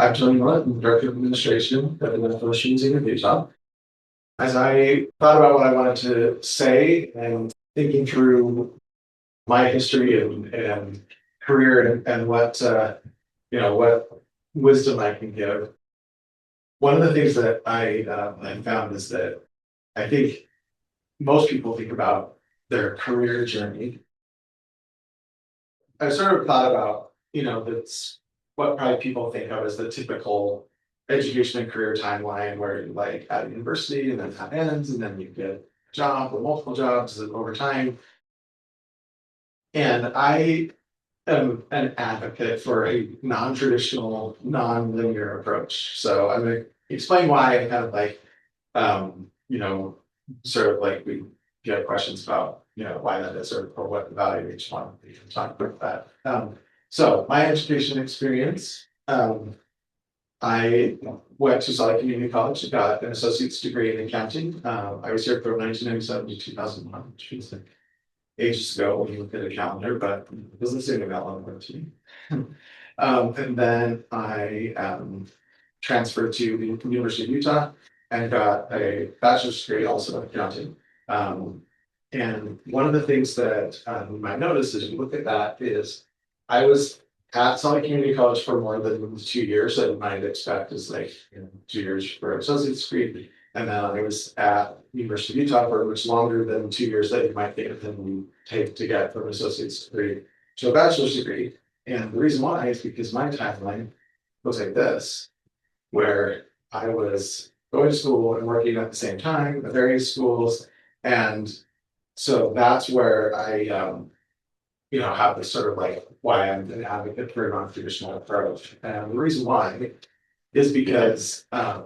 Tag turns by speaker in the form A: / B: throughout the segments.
A: I'm Tony Millet, I'm Director of Administration at the Northwest Museum of Utah. As I thought about what I wanted to say and thinking through my history and career and what what wisdom I can give, one of the things that I found is that I think most people think about their career journey. I sort of thought about, that's what probably people think of as the typical education and career timeline where you like at university and then that ends and then you get a job or multiple jobs over time. And I am an advocate for a non-traditional, non-linear approach. So I'm going to explain why I kind of like, um, you know, sort of like we get questions about, why that is or what value each one. We can talk about that. So my education experience, I went to Solid Community College, got an associate's degree in accounting. I was here from 1997 to 2001, which was like ages ago when you look at a calendar, but it doesn't seem about long to me. And then I transferred to the University of Utah and got a bachelor's degree also in accounting. And one of the things that you might notice as you look at that is I was at Solid Community College for more than 2 years that you might expect is like 2 years for an associate's degree. And then I was at University of Utah for much longer than 2 years that you might think than you take to get from an associate's degree to a bachelor's degree. And the reason why is because my timeline was like this, where I was going to school and working at the same time at various schools. And so that's where I have this sort of like why I'm an advocate for a non-traditional approach. And the reason why is because I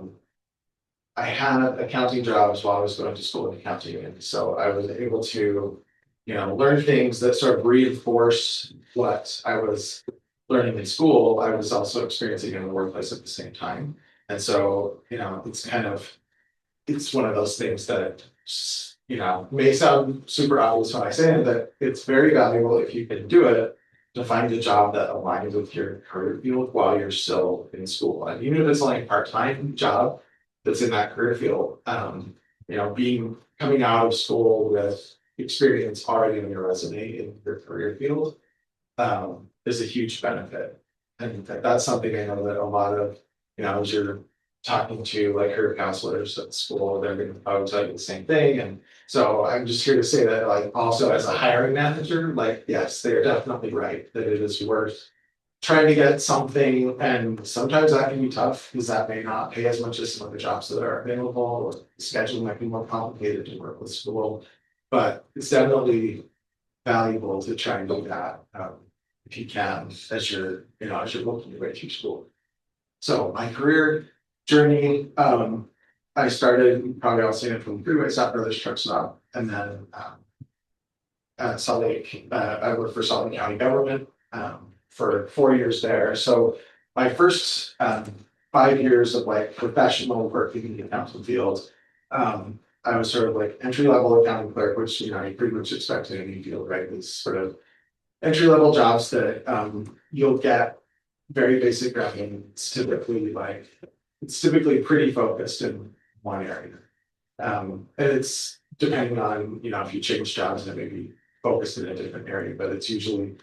A: had accounting jobs while I was going to school in accounting. And so I was able to, learn things that sort of reinforce what I was learning in school. I was also experiencing in the workplace at the same time. And so, it's one of those things that, may sound super obvious when I say it, that it's very valuable if you can do it to find a job that aligns with your career field while you're still in school. And even if it's only a part-time job that's in that career field, coming out of school with experience already on your resume in your career field is a huge benefit. And that's something I know that a lot of, as you're talking to like career counselors at school, they're going to probably tell you the same thing. And so I'm just here to say that, like, also as a hiring manager, like, yes, they're definitely right that it is worth trying to get something. And sometimes that can be tough because that may not pay as much as some of the jobs that are available, or the schedule might be more complicated to work with school. But it's definitely valuable to try and do that if you can, as you're working your way through school. So my career journey, I started, you probably all seen it from the freeway stop, Brothers Truck Stop, and then at Salt Lake, I worked for Salt Lake County government for 4 years there. So my first 5 years of like professional working in the accounting field, I was sort of like entry-level accounting clerk, which you pretty much expect in any field, right? It's sort of entry-level jobs that you'll get very basic revenue. It's typically pretty focused in one area. And it's depending on, if you change jobs and maybe focused in a different area, but it's usually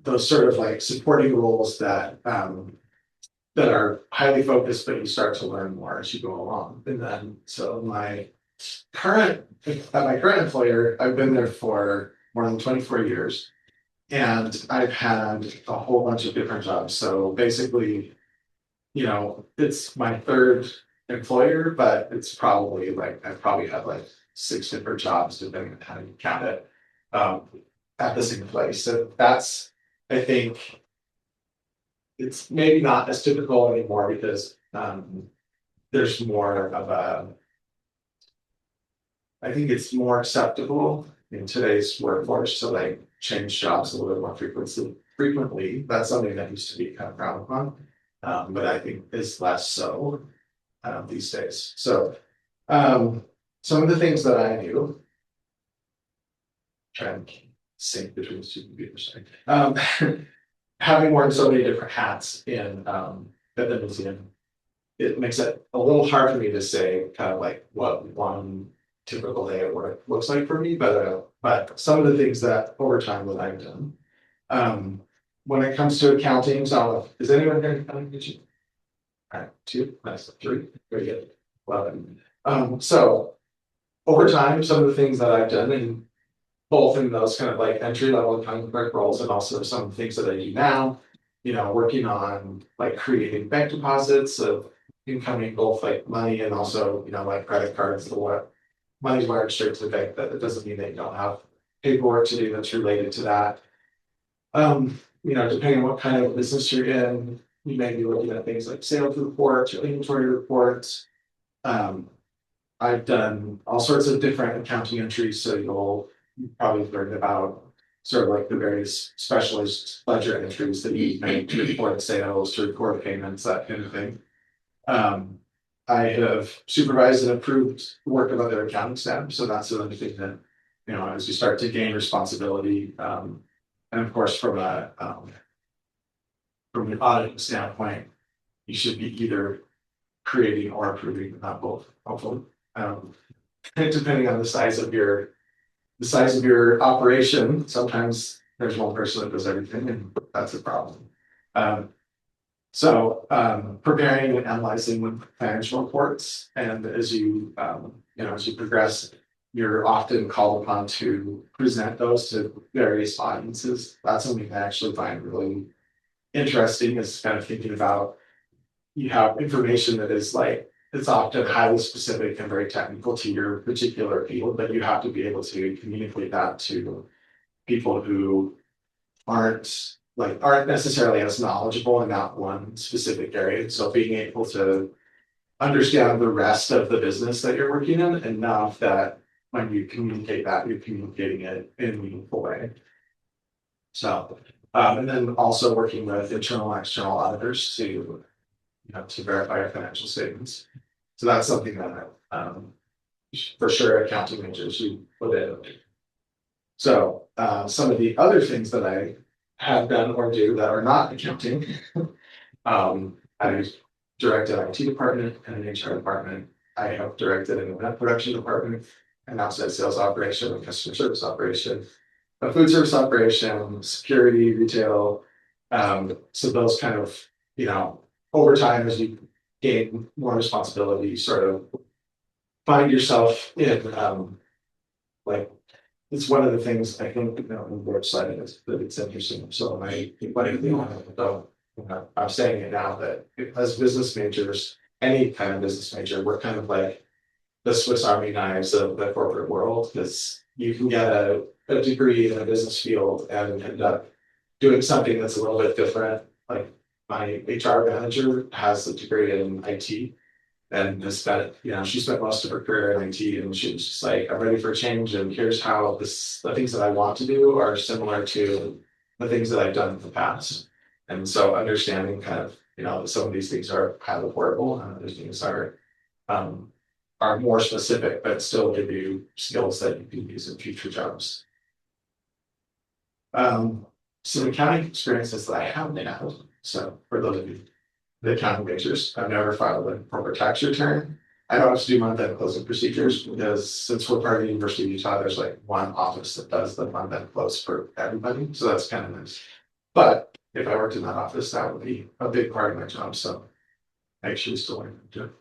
A: those sort of like supporting roles that are highly focused, but you start to learn more as you go along. And then, so my current employer, I've been there for more than 24 years. And I've had a whole bunch of different jobs. So basically, it's my third employer, but it's probably like I've probably had like 6 different jobs depending on how you count it at the same place. So that's, I think, it's maybe not as typical anymore because there's more of I think it's more acceptable in today's workforce to like change jobs a little bit more frequently. That's something that used to be kind of frowned upon, but I think is less so these days. So some of the things that I do, try and sync between the two computers, having worn so many different hats in at the museum. It makes it a little hard for me to say kind of like what one typical day at work looks like for me, but some of the things that over time that I've done. When it comes to accounting, so is anyone here in accounting? Did you? All right, two, nice, three, very good. 11. So over time, some of the things that I've done and both in those kind of like entry level accounting clerk roles and also some of the things that I do now, working on like creating bank deposits of incoming both like money and also, like credit cards or what money's wired straight to the bank, but it doesn't mean that you don't have paperwork to do that's related to that. Depending on what kind of business you're in, you may be looking at things like sales reports or inventory reports. I've done all sorts of different accounting entries, so you've probably learned about sort of like the various specialist ledger entries that you make to record sales, to record payments, that kind of thing. I have supervised and approved the work of other accounting staff, so that's another thing that, as you start to gain responsibility, and of course from an auditing standpoint, you should be either creating or approving, not both, hopefully. Depending on the size of your operation, sometimes there's one person that does everything, and that's a problem. Preparing and analyzing financial reports, and as you progress, you're often called upon to present those to various audiences. That's something I actually find really interesting, is kind of thinking about, you have information that is like, it's often highly specific and very technical to your particular field, but you have to be able to communicate that to people who aren't necessarily as knowledgeable in that one specific area. So being able to understand the rest of the business that you're working in enough that when you communicate that, you're communicating it in a meaningful way. So, and then also working with internal and external auditors to verify your financial statements. So that's something that for sure accounting majors should put in. So some of the other things that I have done or do that are not accounting, I directed an IT department and an HR department. I have directed an event production department, an outside sales operation, a customer service operation, a food service operation, security, retail. So those kind of, over time, as you gain more responsibility, you sort of find yourself in, like, it's one of the things I think, on the board side is that it's interesting. So I'm saying it now that as business majors, any kind of business major, we're kind of like the Swiss Army knives of the corporate world, because you can get a degree in a business field and end up doing something that's a little bit different. Like my HR manager has a degree in IT and has spent, she spent most of her career in IT, and she was just like, I'm ready for a change, and here's how the things that I want to do are similar to the things that I've done in the past. And so understanding kind of, some of these things are highly portable and other things are more specific, but still give you skills that you can use in future jobs. Some accounting experiences that I have now. So for those of you, the accounting majors, I've never filed a corporate tax return. I don't have to do month-end closing procedures because since we're part of the University of Utah, there's like one office that does the month-end close for everybody. So that's kind of nice. But if I worked in that office, that would be a big part of my job. So I actually still want to do it.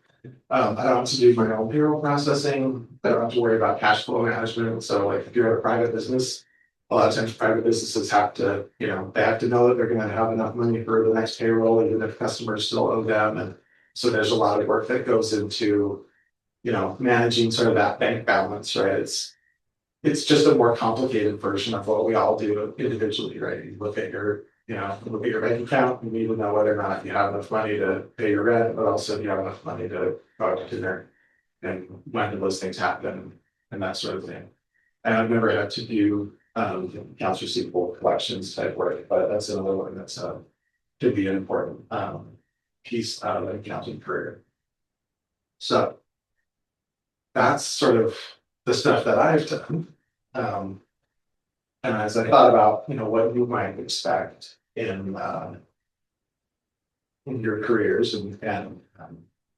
A: I don't have to do my own payroll processing. I don't have to worry about cash flow management. So like if you're a private business, a lot of times private businesses have to, they have to know that they're going to have enough money for the next payroll, even if customers still owe them. And so there's a lot of work that goes into, managing sort of that bank balance, right? It's just a more complicated version of what we all do individually, right? You look at your bank account, you need to know whether or not you have enough money to pay your rent, but also if you have enough money to go out to dinner, and when do those things happen and that sort of thing. And I've never had to do accounts receivable collections type work, but that's another one that's could be an important piece of an accounting career. So that's sort of the stuff that I've done. And as I thought about, what you might expect in in your careers and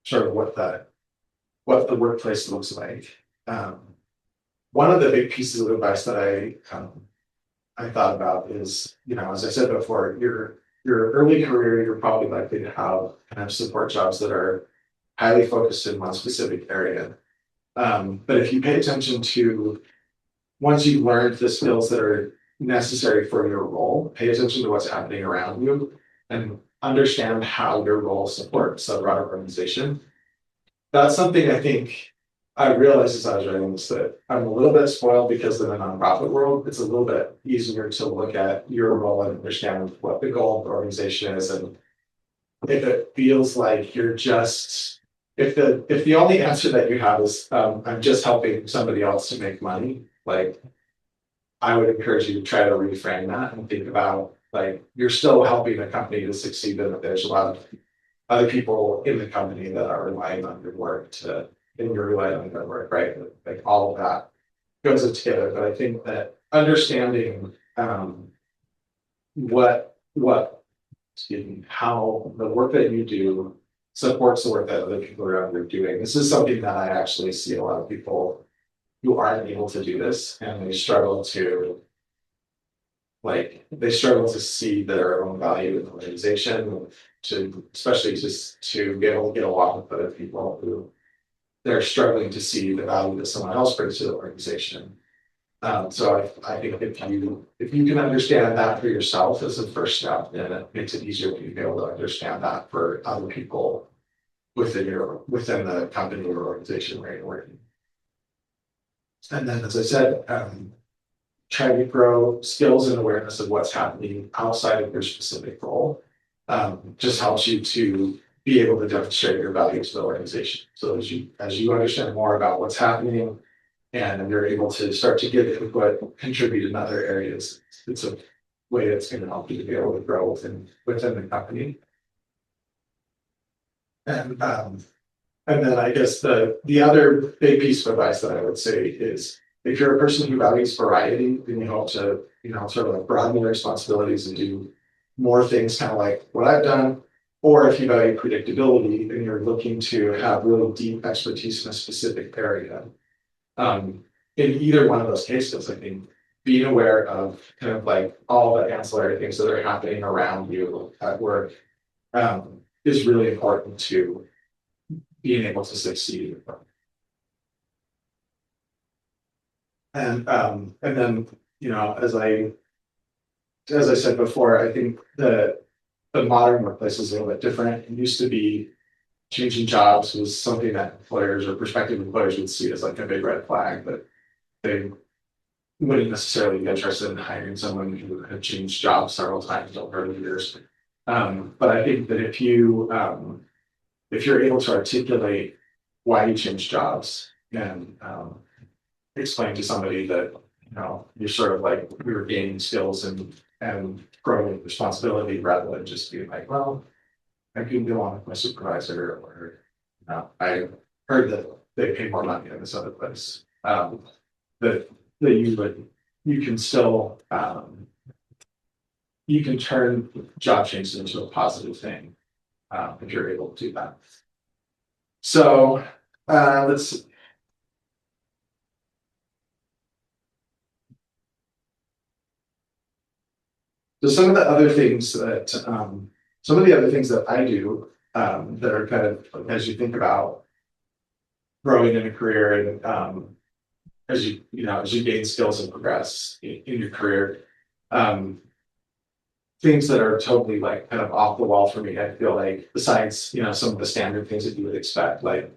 A: sort of what the workplace looks like. Um, One of the big pieces of advice that I thought about is, as I said before, your early career, you're probably likely to have kind of support jobs that are highly focused in one specific area. But if you pay attention to once you've learned the skills that are necessary for your role, pay attention to what's happening around you and understand how your role supports a broader organization. That's something I think I realized as I was writing this that I'm a little bit spoiled because in the nonprofit world, it's a little bit easier to look at your role and understand what the goal of the organization is. And if it feels like you're just, if the only answer that you have is I'm just helping somebody else to make money, like I would encourage you to try to reframe that and think about like you're still helping a company to succeed and that there's a lot of other people in the company that are relying on your work to, and you're relying on their work, right? Like all of that goes together. But I think that understanding what excuse me, how the work that you do supports the work that other people around you are doing. This is something that I actually see a lot of people who aren't able to do this and they struggle to see their own value in the organization, to especially just to be able to get along with other people who they're struggling to see the value that someone else brings to the organization. So I think if you can understand that for yourself as a first step, then it makes it easier for you to be able to understand that for other people within the company or organization where you're working. And then, as I said, try to grow skills and awareness of what's happening outside of your specific role. Just helps you to be able to demonstrate your value to the organization. So as you understand more about what's happening and you're able to start to give input, contribute in other areas, it's a way that's going to help you to be able to grow within the company. And then I guess the other big piece of advice that I would say is if you're a person who values variety, then you hope to, sort of like broaden your responsibilities and do more things kind of like what I've done. Or if you value predictability and you're looking to have really deep expertise in a specific area. In either one of those cases, I think being aware of kind of like all the ancillary things that are happening around you at work is really important to being able to succeed. And then, as I said before, I think the modern workplace is a little bit different. It used to be changing jobs was something that employers or prospective employers would see as like a big red flag, but they wouldn't necessarily be interested in hiring someone who had changed jobs several times over the years. But I think that if you're able to articulate why you change jobs and explain to somebody that you're sort of like you're gaining skills and growing responsibility rather than just being like, well, I can go on with my supervisor or I heard that they pay more money in this other place. That you can still you can turn job changes into a positive thing if you're able to do that. So let's see. So some of the other things that I do that are kind of as you think about growing in a career and as you gain skills and progress in your career, things that are totally like kind of off the wall for me. I feel like besides some of the standard things that you would expect, like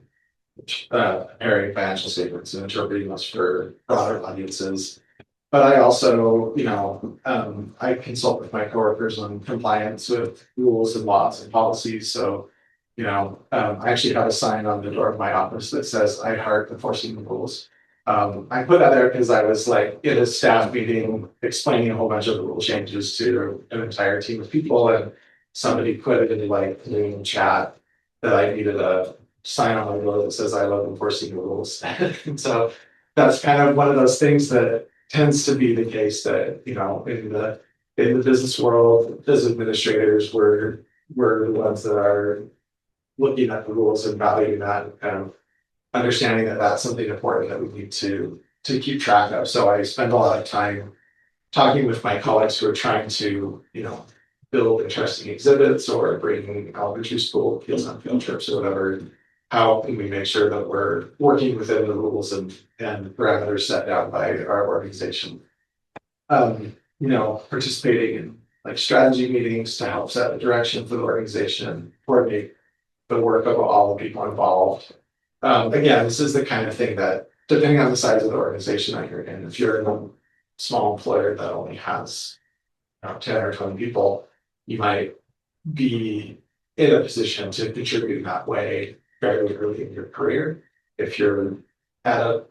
A: preparing financial statements and interpreting those for broader audiences. But I also, I consult with my coworkers on compliance with rules and laws and policies. So, I actually have a sign on the door of my office that says "I heart enforcing the rules." I put that there because I was like in a staff meeting explaining a whole bunch of the rule changes to an entire team of people, and somebody put it in like the chat that I needed a sign on my door that says "I love enforcing the rules." And so that's kind of one of those things that tends to be the case that in the business world as administrators we're the ones that are looking at the rules and valuing that and kind of understanding that that's something important that we need to keep track of. So I spend a lot of time talking with my colleagues who are trying to, build interesting exhibits or bring elementary school kids on field trips or whatever. How can we make sure that we're working within the rules and parameters set down by our organization? Participating in like strategy meetings to help set the direction for the organization, coordinate the work of all the people involved. Again, this is the kind of thing that, depending on the size of the organization that you're in, if you're in a small employer that only has 10 or 20 people, you might be in a position to contribute in that way very early in your career. If you're at a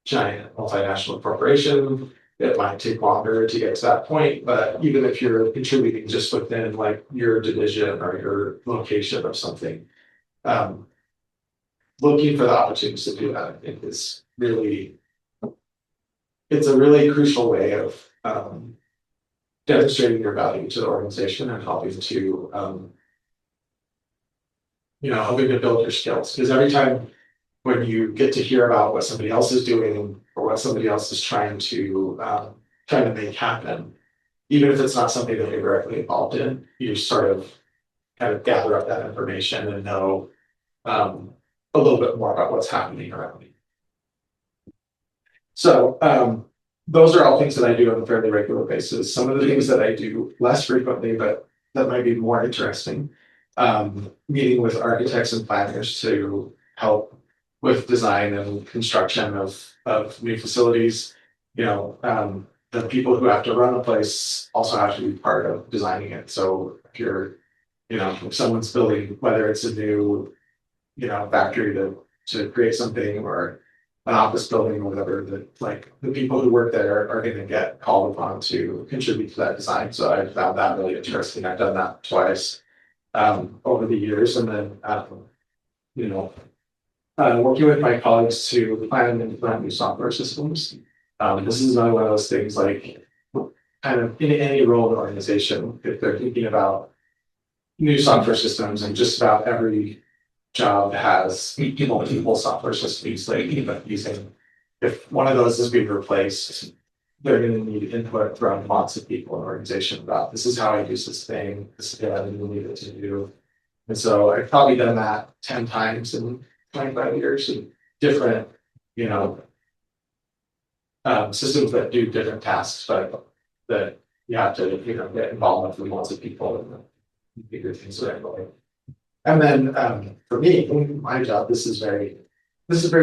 A: giant multinational corporation, it might take longer to get to that point, but even if you're contributing just within like your division or your location of something, looking for the opportunities to do that, I think is really, it's a really crucial way of demonstrating your value to the organization and helping to, helping to build your skills. Because every time when you get to hear about what somebody else is doing or what somebody else is trying to make happen, even if it's not something that you're directly involved in, you sort of kind of gather up that information and know a little bit more about what's happening around you. So those are all things that I do on a fairly regular basis. Some of the things that I do less frequently, but that might be more interesting. Meeting with architects and planners to help with design and construction of new facilities. The people who have to run a place also have to be part of designing it. So if you're, if someone's building, whether it's a new, factory to create something or an office building or whatever, that like the people who work there are going to get called upon to contribute to that design. So I found that really interesting. I've done that twice over the years, and then working with my colleagues to plan and implement new software systems. This is another one of those things like kind of in any role in the organization, if they're thinking about new software systems, and just about every job has multiple software systems like using. If one of those is being replaced, they're going to need input from lots of people in the organization about this is how I use this thing, this is what I need it to do. And so I've probably done that 10 times in 25 years in different, systems that do different tasks, but that you have to, get involved with lots of people and figure things the right way. And then for me, my job, this is very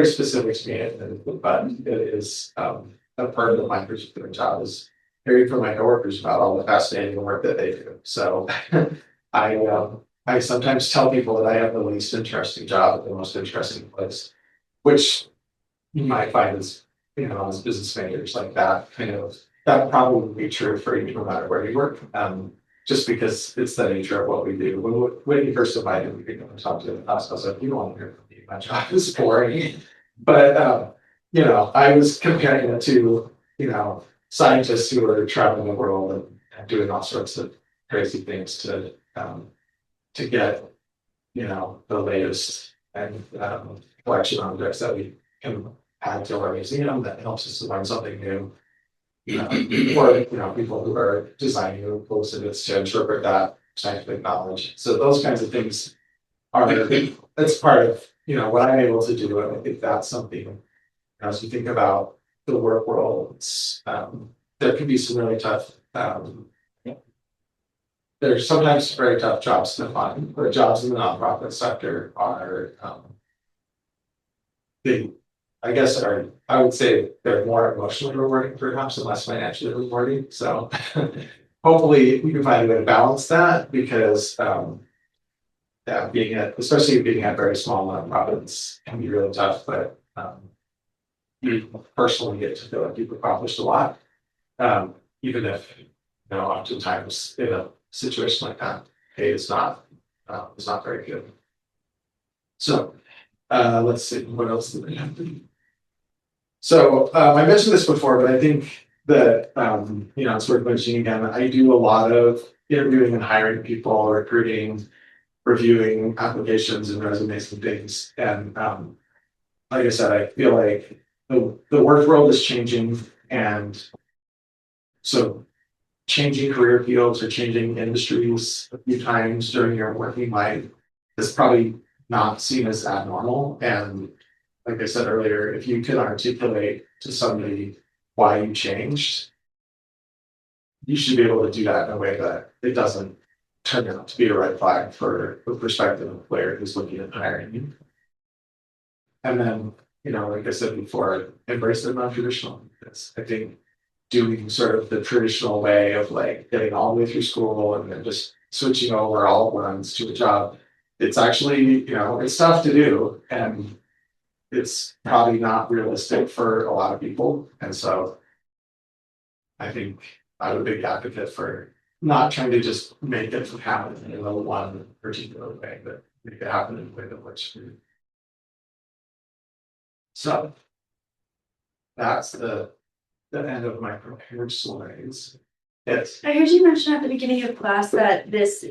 A: specific to me, but it is a part of my particular job is hearing from my coworkers about all the fascinating work that they do. So I sometimes tell people that I have the least interesting job at the most interesting place, which you might find as as business managers like that that probably would be true for you no matter where you work. Just because it's the nature of what we do. When you first invited me to talk to us, I was like, you don't want to hear from me. My job is boring. But I was comparing it to, scientists who are traveling the world and doing all sorts of crazy things to get, the latest and collection objects that we can add to our museum that helps us to learn something new. Or people who are designing new exhibits to interpret that scientific knowledge. So those kinds of things that's part of what I'm able to do, and I think that's something as you think about the work world. There can be some really tough. There's sometimes very tough jobs to find. The jobs in the nonprofit sector are they I would say they're more emotionally rewarding perhaps and less financially rewarding. So hopefully we can find a way to balance that because especially being at very small nonprofits can be really tough, but you personally get to feel like you've accomplished a lot. Even if oftentimes in a situation like that, pay is not very good. So let's see, what else did I have to do? So I mentioned this before, but I think that, it's worth mentioning again, I do a lot of interviewing and hiring people, recruiting, reviewing applications and resumes and things. And like I said, I feel like the work world is changing, and so changing career fields or changing industries a few times during your working life is probably not seen as abnormal. And like I said earlier, if you can articulate to somebody why you changed, you should be able to do that in a way that it doesn't turn out to be a red flag for a prospective employer who's looking at hiring you. And then, like I said before, embrace the non-traditional. I think doing sort of the traditional way of like getting all the way through school and then just switching over all at once to a job, it's actually, it's tough to do. And it's probably not realistic for a lot of people. And so I think I'm a big advocate for not trying to just make it happen in a one particular way, but make it happen in a way that works for you. So that's the end of my prepared slides. Yes.
B: I heard you mention at the beginning of class that this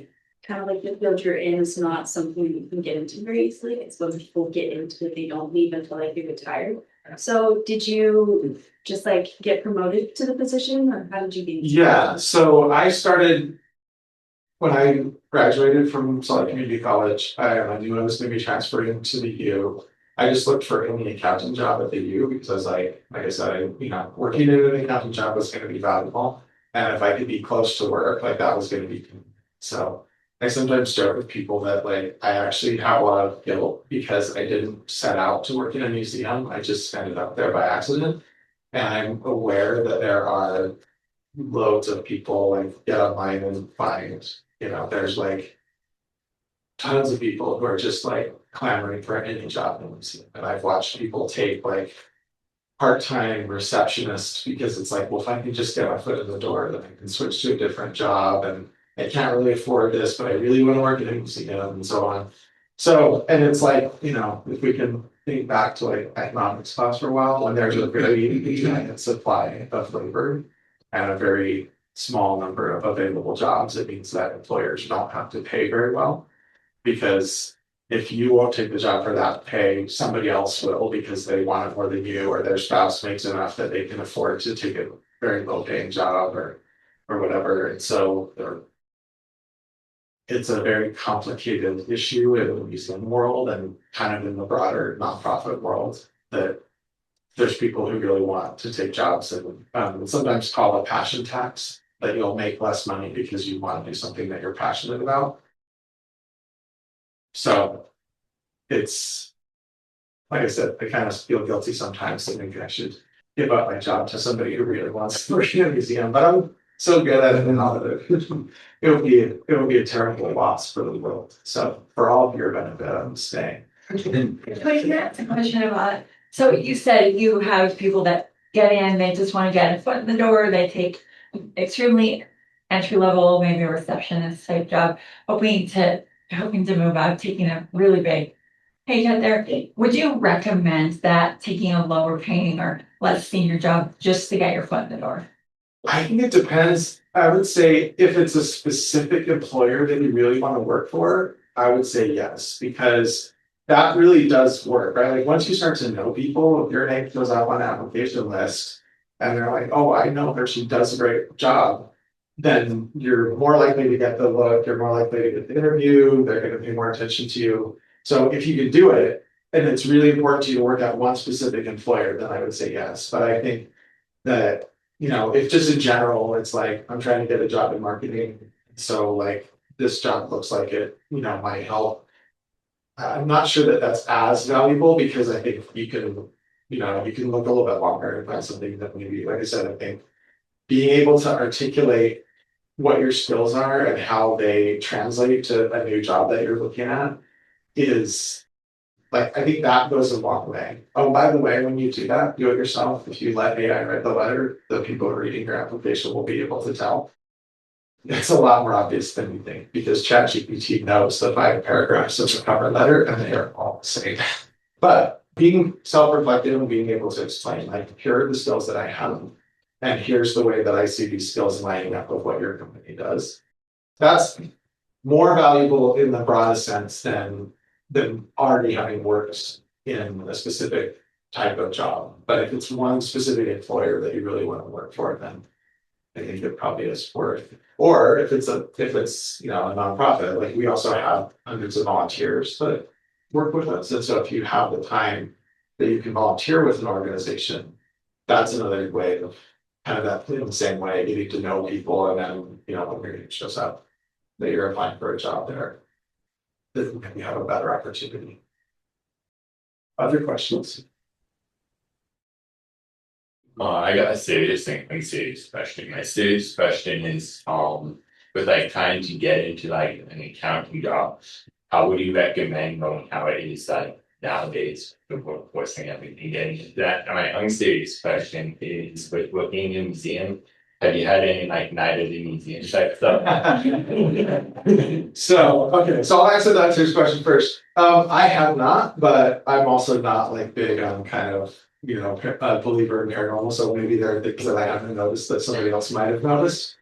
B: kind of like the field you're in is not something you can get into very easily. It's when people get into it, they don't leave until like they retire. So did you just like get promoted to the position, or how did you get into
A: Yeah, so I started when I graduated from Salt Lake Community College. I knew I was going to be transferring to the U. I just looked for any accounting job at the U because I was like I said, working in an accounting job was going to be valuable. And if I could be close to work, like that was going to be so. I sometimes joke with people that like I actually have a lot of guilt because I didn't set out to work in a museum. I just ended up there by accident. And I'm aware that there are loads of people like get online and find, there's like tons of people who are just like clamoring for any job in the museum. And I've watched people take like part-time receptionist because it's like, well, if I can just get my foot in the door, then I can switch to a different job. And I can't really afford this, but I really want to work in a museum and so on. So, and it's like, if we can think back to like economics class for a while, when there's a very giant supply of labor and a very small number of available jobs, it means that employers don't have to pay very well. Because if you won't take the job for that pay, somebody else will because they want it more than you, or their spouse makes enough that they can afford to take a very low paying job or whatever. And so it's a very complicated issue in the museum world and kind of in the broader nonprofit world that there's people who really want to take jobs and sometimes call a passion tax, that you'll make less money because you want to do something that you're passionate about. So it's, like I said, I kind of feel guilty sometimes that maybe I should give up my job to somebody who really wants to work in a museum, but I'm so good at it and all of it. It would be a terrible loss for the world. So for all of your benefit, I'm staying.
C: Wait, can I ask a question about, so you said you have people that get in, they just want to get a foot in the door, they take extremely entry level, maybe a receptionist type job, hoping to move out, taking a really big pay cut there. Would you recommend that taking a lower paying or less senior job just to get your foot in the door?
A: I think it depends. I would say if it's a specific employer that you really want to work for, I would say yes, because that really does work, right? Like once you start to know people, if your name goes up on an application list and they're like, oh, I know her, she does a great job, then you're more likely to get the look, you're more likely to get the interview, they're going to pay more attention to you. So if you can do it, and it's really important to you to work at one specific employer, then I would say yes. But I think that, if just in general, it's like, I'm trying to get a job in marketing. So like this job looks like it, might help. I'm not sure that that's as valuable because I think you can look a little bit longer and find something that maybe, like I said, I think being able to articulate what your skills are and how they translate to a new job that you're looking at is like, I think that goes a long way. Oh, by the way, when you do that, do it yourself. If you let AI write the letter, the people reading your application will be able to tell. It's a lot more obvious than you think because ChatGPT knows the 5 paragraphs of the cover letter and they are all the same. But being self-reflective and being able to explain, like, here are the skills that I have. And here's the way that I see these skills lining up with what your company does. That's more valuable in the broadest sense than already having worked in a specific type of job. But if it's one specific employer that you really want to work for, then I think it probably is worth. Or if it's a nonprofit, like we also have hundreds of volunteers that work with us. And so if you have the time that you can volunteer with an organization, that's another way of kind of that in the same way, getting to know people, and then when your name shows up that you're applying for a job there, then you have a better opportunity. Other questions?
D: I got a serious thing, a serious question. My serious question is, with like trying to get into like an accounting job, how would you recommend going how it is like nowadays, the workforce and everything getting into that? And my unserious question is, with working in a museum, have you had any like night of the museum type stuff?
A: So I'll answer that serious question first. I have not, but I'm also not like big on kind of a believer in paranormal, so maybe there are things that I haven't noticed that somebody else might have noticed.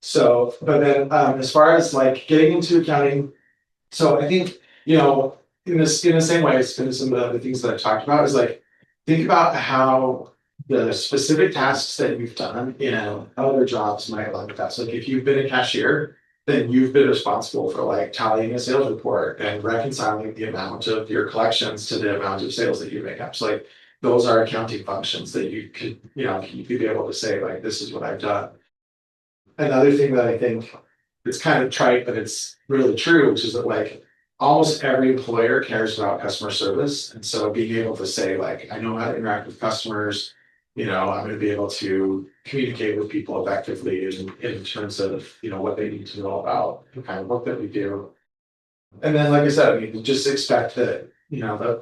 A: So, but then as far as like getting into accounting, so I think in the same way as kind of some of the other things that I talked about is like think about how the specific tasks that you've done in other jobs might line up. So like if you've been a cashier, then you've been responsible for like tallying a sales report and reconciling the amount of your collections to the amount of sales that you make up. So like those are accounting functions that you could be able to say like, this is what I've done. Another thing that I think it's kind of trite, but it's really true, which is that like almost every employer cares about customer service. And so being able to say like, I know how to interact with customers, I'm going to be able to communicate with people effectively in terms of, what they need to know about the kind of work that we do. And then, like I said, I mean, just expect that,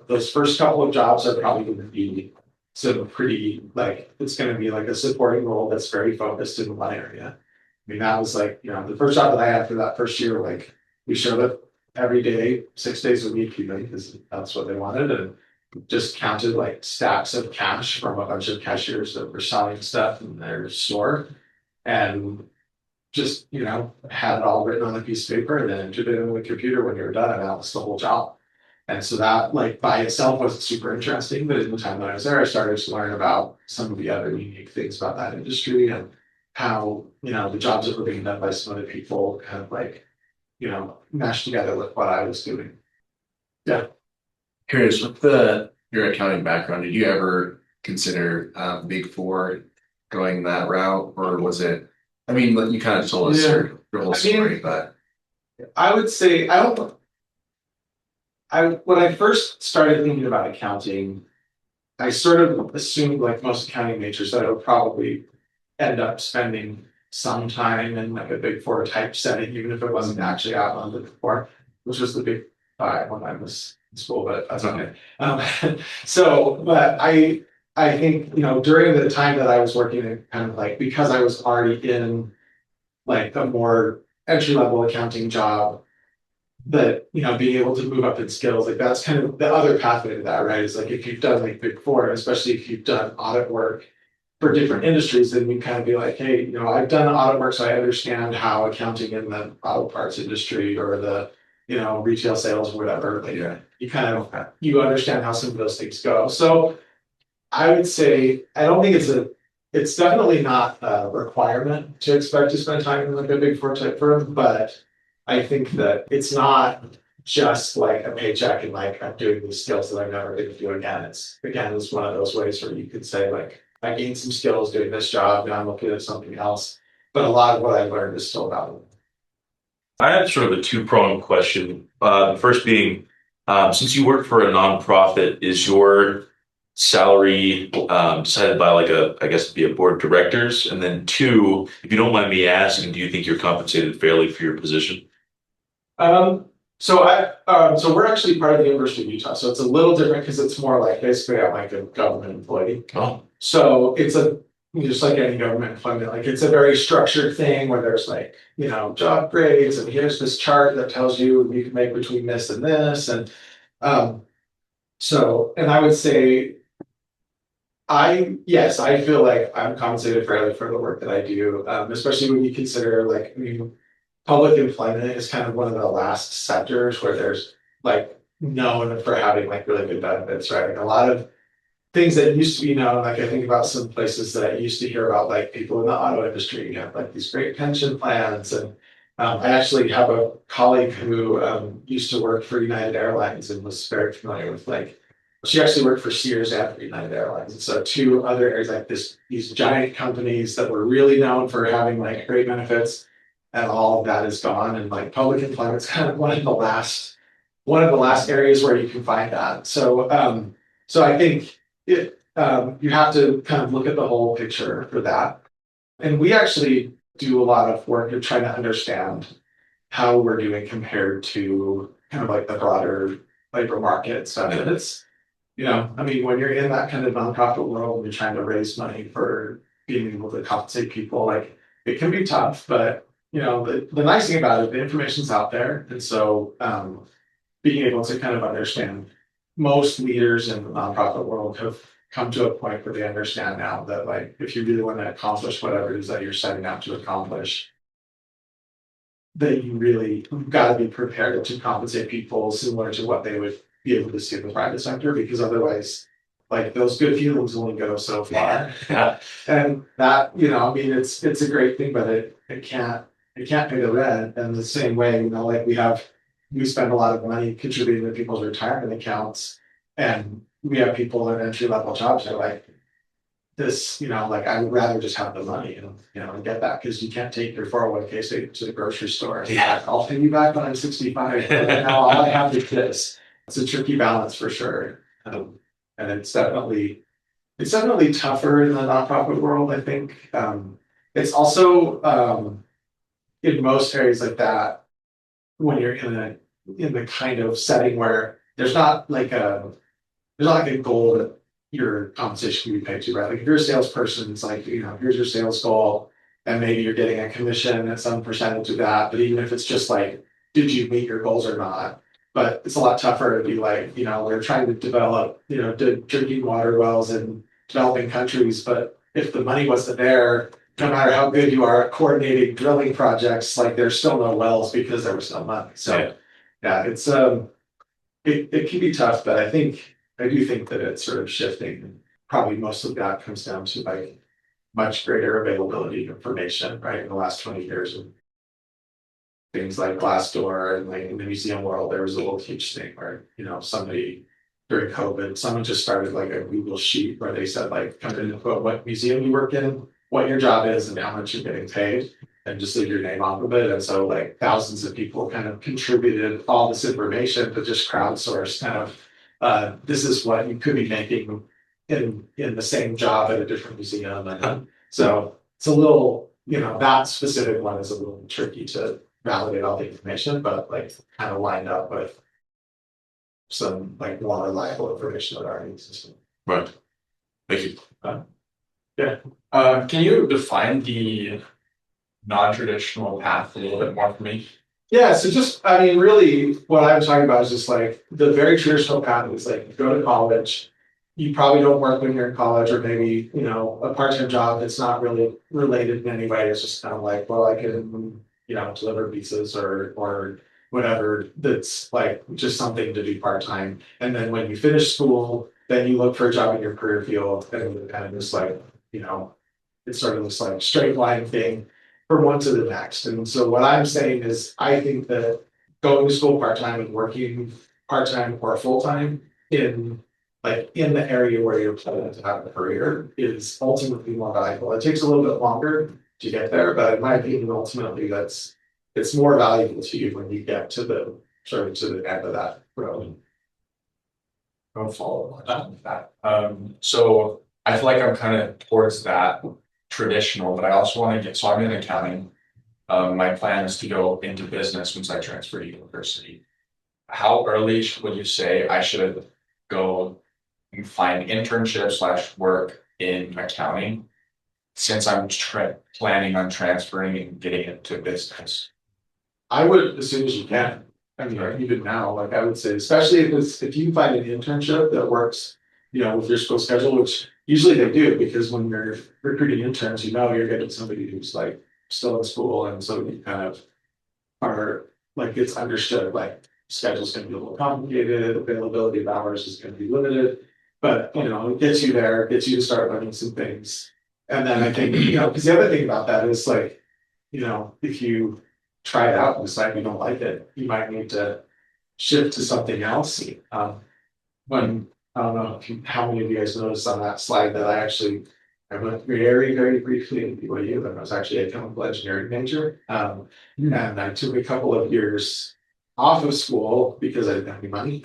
A: those first couple of jobs are probably going to be some pretty, like, it's going to be like a supporting role that's very focused in one area. I mean, that was like, the first job that I had for that first year, like, we showed up every day, 6 days a week, because that's what they wanted. And just counted like stacks of cash from a bunch of cashiers that were selling stuff in their store, and just had it all written on a piece of paper and then entered it in the computer when you were done, and that was the whole job. And so that like by itself wasn't super interesting, but in the time that I was there, I started to learn about some of the other unique things about that industry and how the jobs that were being done by some other people kind of like mashed together with what I was doing. Yeah.
E: Curious, with your accounting background, did you ever consider Big Four going that route, or was it? I mean, you kind of told us your whole story, but
A: I would say when I first started thinking about accounting, I sort of assumed, like most accounting majors, that I would probably end up spending some time in like a Big Four type setting, even if it wasn't actually out on the Big Four, which was the Big Five when I was in school, but that's okay. But I think during the time that I was working in kind of like, because I was already in like a more entry level accounting job, that being able to move up in skills, like that's kind of the other pathway to that, right? Is like if you've done like Big Four, especially if you've done audit work for different industries, then you kind of be like, hey, I've done audit work, so I understand how accounting in the auto parts industry or the retail sales or whatever, like you kind of you understand how some of those things go. So I would say I don't think it's definitely not a requirement to expect to spend time in like a Big Four type firm, but I think that it's not just like a paycheck and like I'm doing these skills that I'm never going to do again. It's one of those ways where you could say like I gained some skills doing this job, now I'm looking at something else, but a lot of what I learned is still valuable.
F: I have sort of a two-pronged question. The first being, since you work for a nonprofit, is your salary decided by like I guess it'd be a board of directors? And then two, if you don't mind me asking, do you think you're compensated fairly for your position?
A: So we're actually part of the University of Utah, so it's a little different because it's more like basically I'm like a government employee.
F: Oh,
A: So it's just like any government employment, like it's a very structured thing where there's like, job grades, and here's this chart that tells you you can make between this and this. And and I would say Yes, I feel like I'm compensated fairly for the work that I do, especially when you consider like, I mean, public employment is kind of one of the last sectors where there's like known for having like really good benefits, right? Like a lot of things that used to be known, like I think about some places that I used to hear about, like people in the auto industry, you have like these great pension plans. And I actually have a colleague who used to work for United Airlines and was very familiar with like, she actually worked for Sears and for United Airlines. And so two other areas like these giant companies that were really known for having like great benefits, and all of that is gone. And like public employment's kind of one of the last areas where you can find that. So I think you have to kind of look at the whole picture for that. And we actually do a lot of work of trying to understand how we're doing compared to kind of like the broader labor market stuff. And it's, I mean, when you're in that kind of nonprofit world and you're trying to raise money for being able to compensate people, like it can be tough, but the nice thing about it, the information's out there. And so being able to kind of understand, most leaders in the nonprofit world have come to a point where they understand now that like if you really want to accomplish whatever it is that you're setting out to accomplish, that you've got to be prepared to compensate people similar to what they would be able to see in the private sector, because otherwise like those good feelings only go so far.
F: Yeah.
A: And that, I mean, it's a great thing, but it can't pay the rent. And the same way, like we spend a lot of money contributing to people's retirement accounts, and we have people in entry level jobs that are like this, like I would rather just have the money and get that, because you can't take your 401k to the grocery store.
F: Yeah.
A: Like, I'll pay you back when I'm 65. But now all I have is this. It's a tricky balance for sure. And it's definitely tougher in the nonprofit world, I think. It's also in most areas like that, when you're in the kind of setting where there's not like a goal that your compensation can be paid to, right? Like if you're a salesperson, it's like, here's your sales goal, and maybe you're getting a commission at some percentage of that. But even if it's just like, did you meet your goals or not? But it's a lot tougher to be like, we're trying to develop, drinking water wells in developing countries, but if the money wasn't there, no matter how good you are at coordinating drilling projects, like there's still no wells because there was no money. So yeah, it's it can be tough, but I do think that it's sort of shifting. Probably most of that comes down to like much greater availability of information, right? In the last 20 years, and things like Glassdoor, and like in the museum world, there was a little huge thing where, somebody during COVID, someone just started like a Google sheet where they said like, come in and put what museum you work in, what your job is, and how much you're getting paid, and just leave your name off of it. And so like thousands of people kind of contributed all this information to just crowdsource kind of, this is what you could be making in the same job at a different museum. And so it's a little, that specific one is a little tricky to validate all the information, but like kind of lined up with some like more reliable information that already existed.
F: Right. Thank you.
G: Can you define the non-traditional path a little bit more for me?
A: Yeah, so just, I mean, really, what I'm talking about is just like the very traditional path is like you go to college, you probably don't work when you're in college, or maybe, a part-time job that's not really related in any way. It's just kind of like, well, I can, deliver pizzas or whatever, that's like just something to do part-time. And then when you finish school, then you look for a job in your career field, and kind of just like, it's sort of this like straight line thing from one to the next. And so what I'm saying is, I think that going to school part-time and working part-time or full-time in the area where you're planning to have a career is ultimately more valuable. It takes a little bit longer to get there, but in my opinion, ultimately it's more valuable to you when you get to the end of that road.
G: I'll follow on that. So I feel like I'm kind of towards that traditional, but I also want to so I'm in accounting. My plan is to go into business once I transfer to university. How early would you say I should go and find internship / work in accounting, since I'm planning on transferring and getting into business?
A: I would, as soon as you can. I mean, even now, I would say, especially if you find an internship that works, with your school schedule, which, usually they do, because when you're recruiting interns, you know, you're getting somebody who's like still in school, and so you kind of are like, it's understood, like schedule's gonna be a little complicated, availability of hours is gonna be limited. But, you know, it gets you there, gets you to start learning some things. And then I think, you know, because the other thing about that is like, you know, if you try it out and decide you don't like it, you might need to shift to something else. When, I don't know if how many of you guys noticed on that slide that I went very, very briefly in BYU, and I was actually a chemical engineering major. And I took a couple of years off of school because I didn't have any money.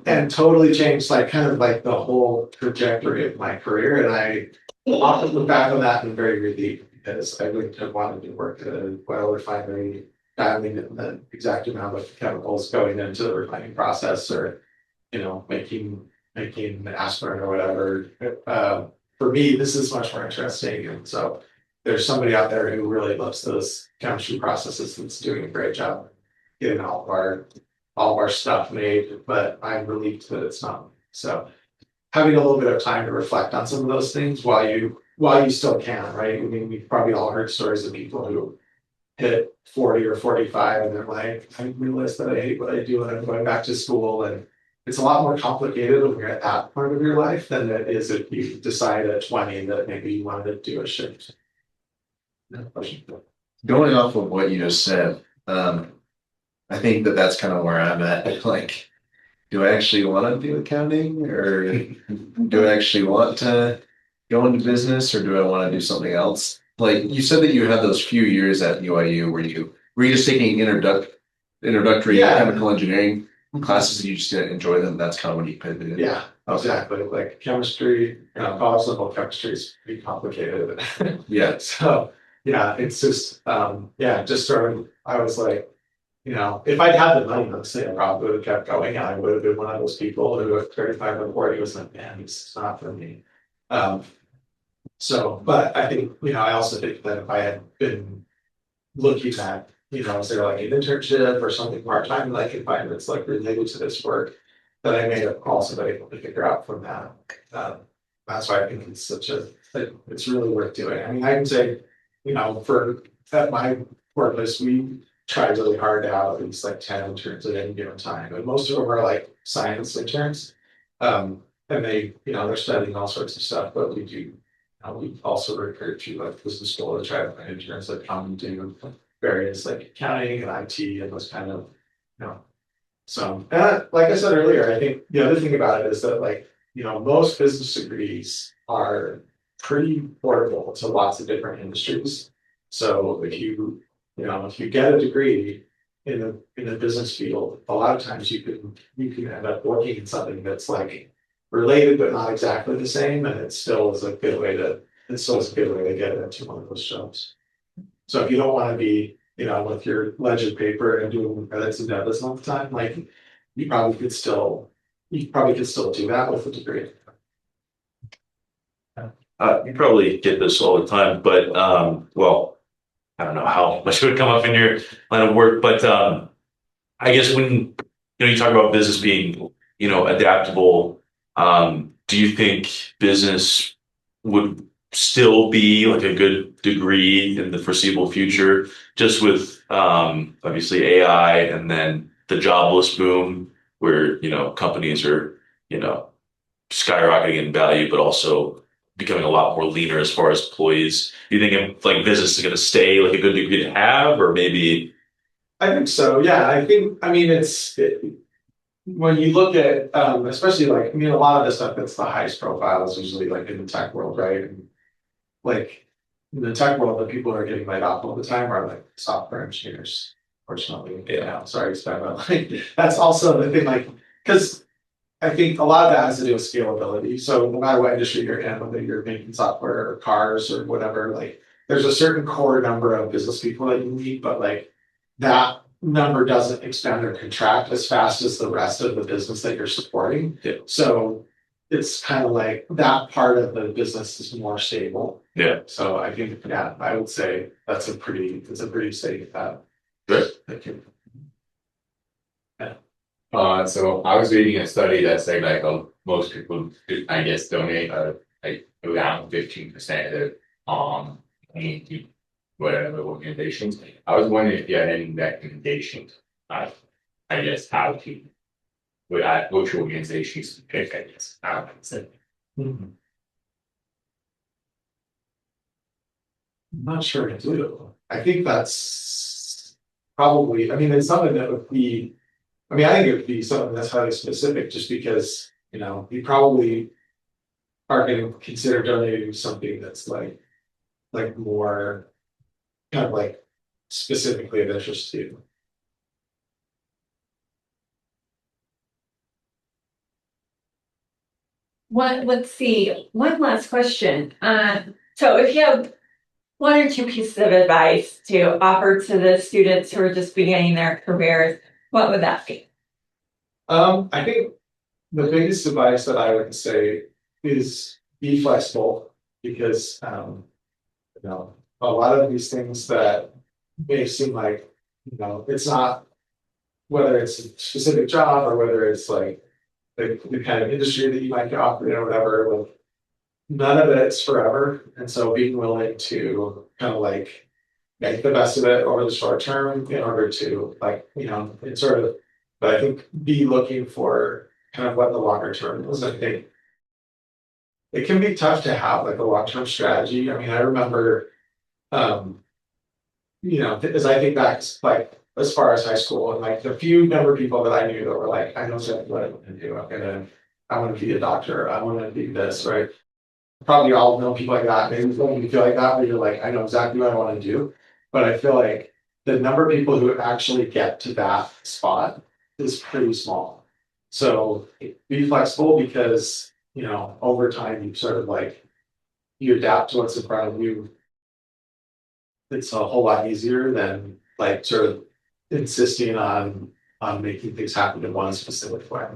A: And totally changed like kind of like the whole trajectory of my career. And I often look back on that and very relieved, because I wouldn't have wanted to work at a oil refinery, dialing in the exact amount of chemicals going into the refining process, or, you know, making aspirin or whatever. For me, this is much more interesting. And so there's somebody out there who really loves those chemistry processes that's doing a great job getting all of our stuff made, but I'm relieved that it's not. So having a little bit of time to reflect on some of those things while you still can, right? I mean, we've probably all heard stories of people who hit 40 or 45 and they're like, I realize that I hate what I do and I'm going back to school. And it's a lot more complicated when you're at that part of your life than it is if you decide at 20 that maybe you wanted to do a shift.
E: Going off of what you just said, I think that that's kind of where I'm at. Like, do I actually want to do accounting, or do I actually want to go into business, or do I want to do something else? Like you said that you had those few years at BYU where you were just taking introductory
A: Yeah.
E: chemical engineering classes and you just didn't enjoy them. That's kind of when you pivoted.
A: Yeah, exactly. Like chemistry, college level chemistry is pretty complicated.
E: Yeah.
A: So yeah, it's just just sort of, I was like, you know, if I'd had the money, let's say, I probably would have kept going, and I would have been one of those people who at 35 or 40 was like, man, this is not for me. So, but I think, you know, I also think that if I had been looking at, you know, is there like an internship or something part-time that I could find that's like related to this work, that I may have also been able to figure out from that. That's why I think it's it's really worth doing. I mean, I can say, you know, at my workplace, we try really hard to have at least like 10 interns at any given time. And most of them are like science interns. And they, you know, they're studying all sorts of stuff, but we also recruit to like business school to try to find interns that come and do various like accounting and IT and those kind of, you know. So, like I said earlier, I think the other thing about it is that, like, you know, most business degrees are pretty portable to lots of different industries. So if you get a degree in a business field, a lot of times you can end up working in something that's like related but not exactly the same, and it still is a good way to get into one of those jobs. So if you don't want to be, you know, with your ledger paper and doing credits and debits all the time, like you probably could still do that with a degree.
F: You probably get this all the time, but well, I don't know how much it would come up in your line of work, but I guess when you talk about business being, you know, adaptable, do you think business would still be like a good degree in the foreseeable future, just with obviously AI and then the jobless boom where, you know, companies are, you know, skyrocketing in value, but also becoming a lot more leaner as far as employees. Do you think like business is going to stay like a good degree to have, or maybe?
A: I think so. Yeah, I mean, when you look at, especially like, I mean, a lot of the stuff that's the highest profile is usually like in the tech world, right? And like in the tech world, the people who are getting laid off all the time are like software engineers, fortunately. Yeah, sorry, but like that's also the thing, like, because I think a lot of that has to do with scalability. So no matter what industry you're in, whether you're making software or cars or whatever, like there's a certain core number of business people that you need, but like that number doesn't expand or contract as fast as the rest of the business that you're supporting.
F: Yeah.
A: So it's kind of like that part of the business is more stable.
F: Yeah.
A: So I think, yeah, I would say it's a pretty safe bet.
F: Good.
A: Thank you. Yeah.
D: So I was reading a study that said like most people, I guess, donate like around 15% of their money to whatever organizations. I was wondering if you had any recommendations, I guess how to, which organizations to pick, I guess.
A: I'm not sure to do. I think that's probably, I mean, it's something that would be, I mean, I think it would be something that's highly specific, just because, you know, you probably are gonna consider donating something that's like more kind of like specifically of interest to you.
C: Let's see, one last question. So if you have one or two pieces of advice to offer to the students who are just beginning their careers, what would that be?
A: I think the biggest advice that I would say is be flexible, because you know, a lot of these things that may seem like, you know, it's not, whether it's a specific job or whether it's like the kind of industry that you might be operating or whatever, like none of it's forever. And so being willing to kind of like make the best of it over the short term in order to, like, you know, it's sort of, but I think be looking for kind of what the longer term is. I think it can be tough to have like a long-term strategy. I mean, I remember, um, you know, as I think back, like as far as high school, and like the few number of people that I knew that were like, I know exactly what I'm gonna do. I want to be a doctor. I want to be this, right? Probably all know people like that. Maybe when you feel like that, where you're like, I know exactly what I want to do. But I feel like the number of people who actually get to that spot is pretty small. So be flexible, because, you know, over time you sort of like, you adapt to what's in front of you. It's a whole lot easier than like sort of insisting on making things happen in one specific way.